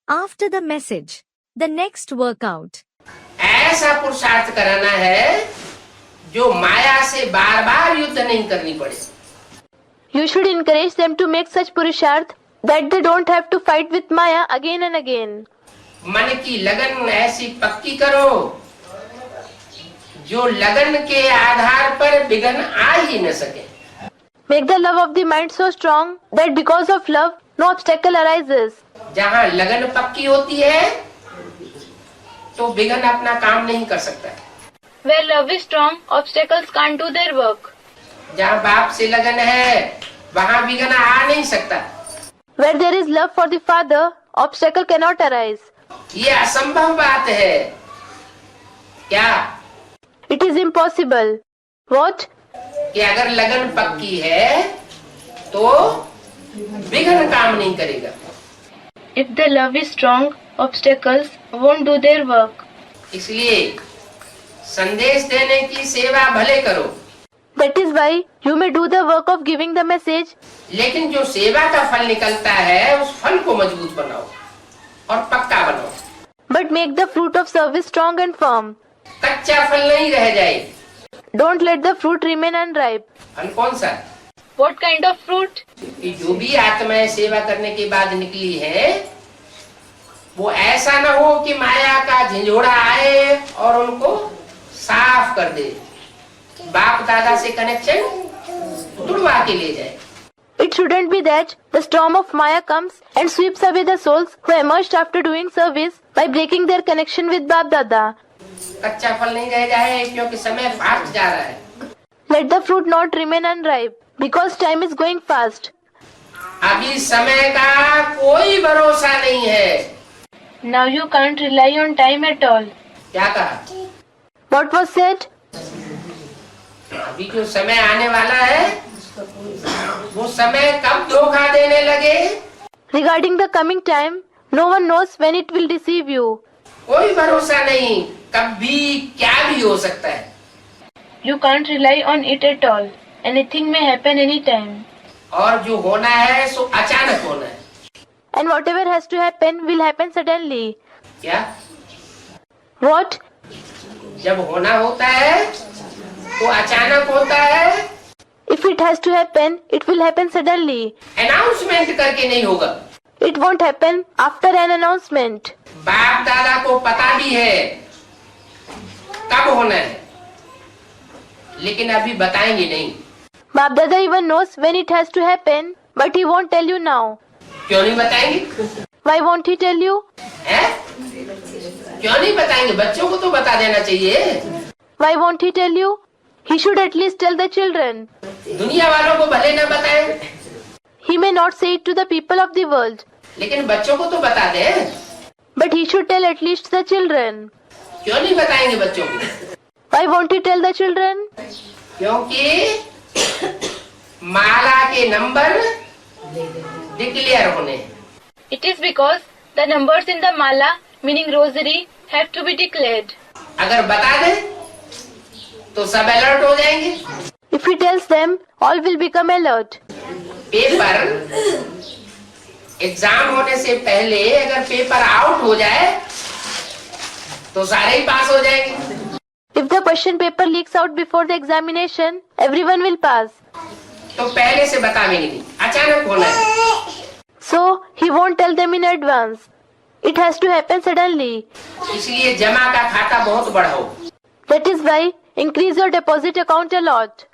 After the message, the next workout. ऐसा पुरुषार्थ कराना है जो माया से बार बार युद्ध नहीं करनी पड़े. You should encourage them to make such purusharth that they don't have to fight with Maya again and again. मन की लगन ऐसी पक्की करो जो लगन के आधार पर विघ्न आ ही न सके. Make the love of the mind so strong that because of love, no obstacle arises. जहाँ लगन पक्की होती है तो विघ्न अपना काम नहीं कर सकता. Where love is strong, obstacles can't do their work. जहाँ बाप से लगन है वहाँ विघ्न आ नहीं सकता. Where there is love for the father, obstacle cannot arise. ये असंभव बात है. क्या? It is impossible. What? कि अगर लगन पक्की है तो विघ्न काम नहीं करेगा. If the love is strong, obstacles won't do their work. इसलिए संदेश देने की सेवा भले करो, That is why you may do the work of giving the message, लेकिन जो सेवा का फल निकलता है उस फल को मजबूत बनाओ और पक्का बनाओ. but make the fruit of service strong and firm. कच्चा फल नहीं रह जाए. Don't let the fruit remain unripe. फल कौन सा? What kind of fruit? कि जो भी आत्माएं सेवा करने के बाद निकली है वो ऐसा न हो कि माया का झंझोड़ा आए और उनको साफ कर दे, बाप दादा से कनेक्शन तुड़वा के ले जाए. It shouldn't be that the storm of Maya comes and sweeps away the souls who emerged after doing service by breaking their connection with Bap Dada. कच्चा फल नहीं रह जाए क्योंकि समय फास्ट जा रहा है. Let the fruit not remain unripe because time is going fast. अभी समय का कोई भरोसा नहीं है. Now you can't rely on time at all. क्या कहा? What was said? अभी जो समय आने वाला है वो समय कब धोखा देने लगे Regarding the coming time, no one knows when it will deceive you. कोई भरोसा नहीं. कभी क्या भी हो सकता है. You can't rely on it at all. Anything may happen anytime. और जो होना है सो अचानक होना है. And whatever has to happen will happen suddenly. क्या? What? जब होना होता है तो अचानक होता है. If it has to happen, it will happen suddenly. Announcement करके नहीं होगा. It won't happen after an announcement. बाप दादा को पता भी है कब होना है लेकिन अभी बताएंगे नहीं. Bap Dada even knows when it has to happen, but he won't tell you now. क्यों नहीं बताएंगे? Why won't he tell you? हैं? क्यों नहीं बताएंगे? बच्चों को तो बता देना चाहिए. Why won't he tell you? He should at least tell the children. दुनिया वालों को भले न बताएं He may not say it to the people of the world, लेकिन बच्चों को तो बता दें. but he should tell at least the children. क्यों नहीं बताएंगे बच्चों को? Why won't he tell the children? क्योंकि माला के नंबर डिक्लेयर होने. It is because the numbers in the mala, meaning rosary, have to be declared. अगर बता दे तो सब अलर्ट हो जाएंगे. If he tells them, all will become alert. Paper exam होने से पहले अगर पेपर आउट हो जाए तो सारे ही पास हो जाएंगे. If the question paper leaks out before the examination, everyone will pass. तो पहले से बतावेंगे नहीं, अचानक होना है. So, he won't tell them in advance. It has to happen suddenly. इसलिए जमा का खाता बहुत बढ़ाओ. That is why, increase your deposit account a lot.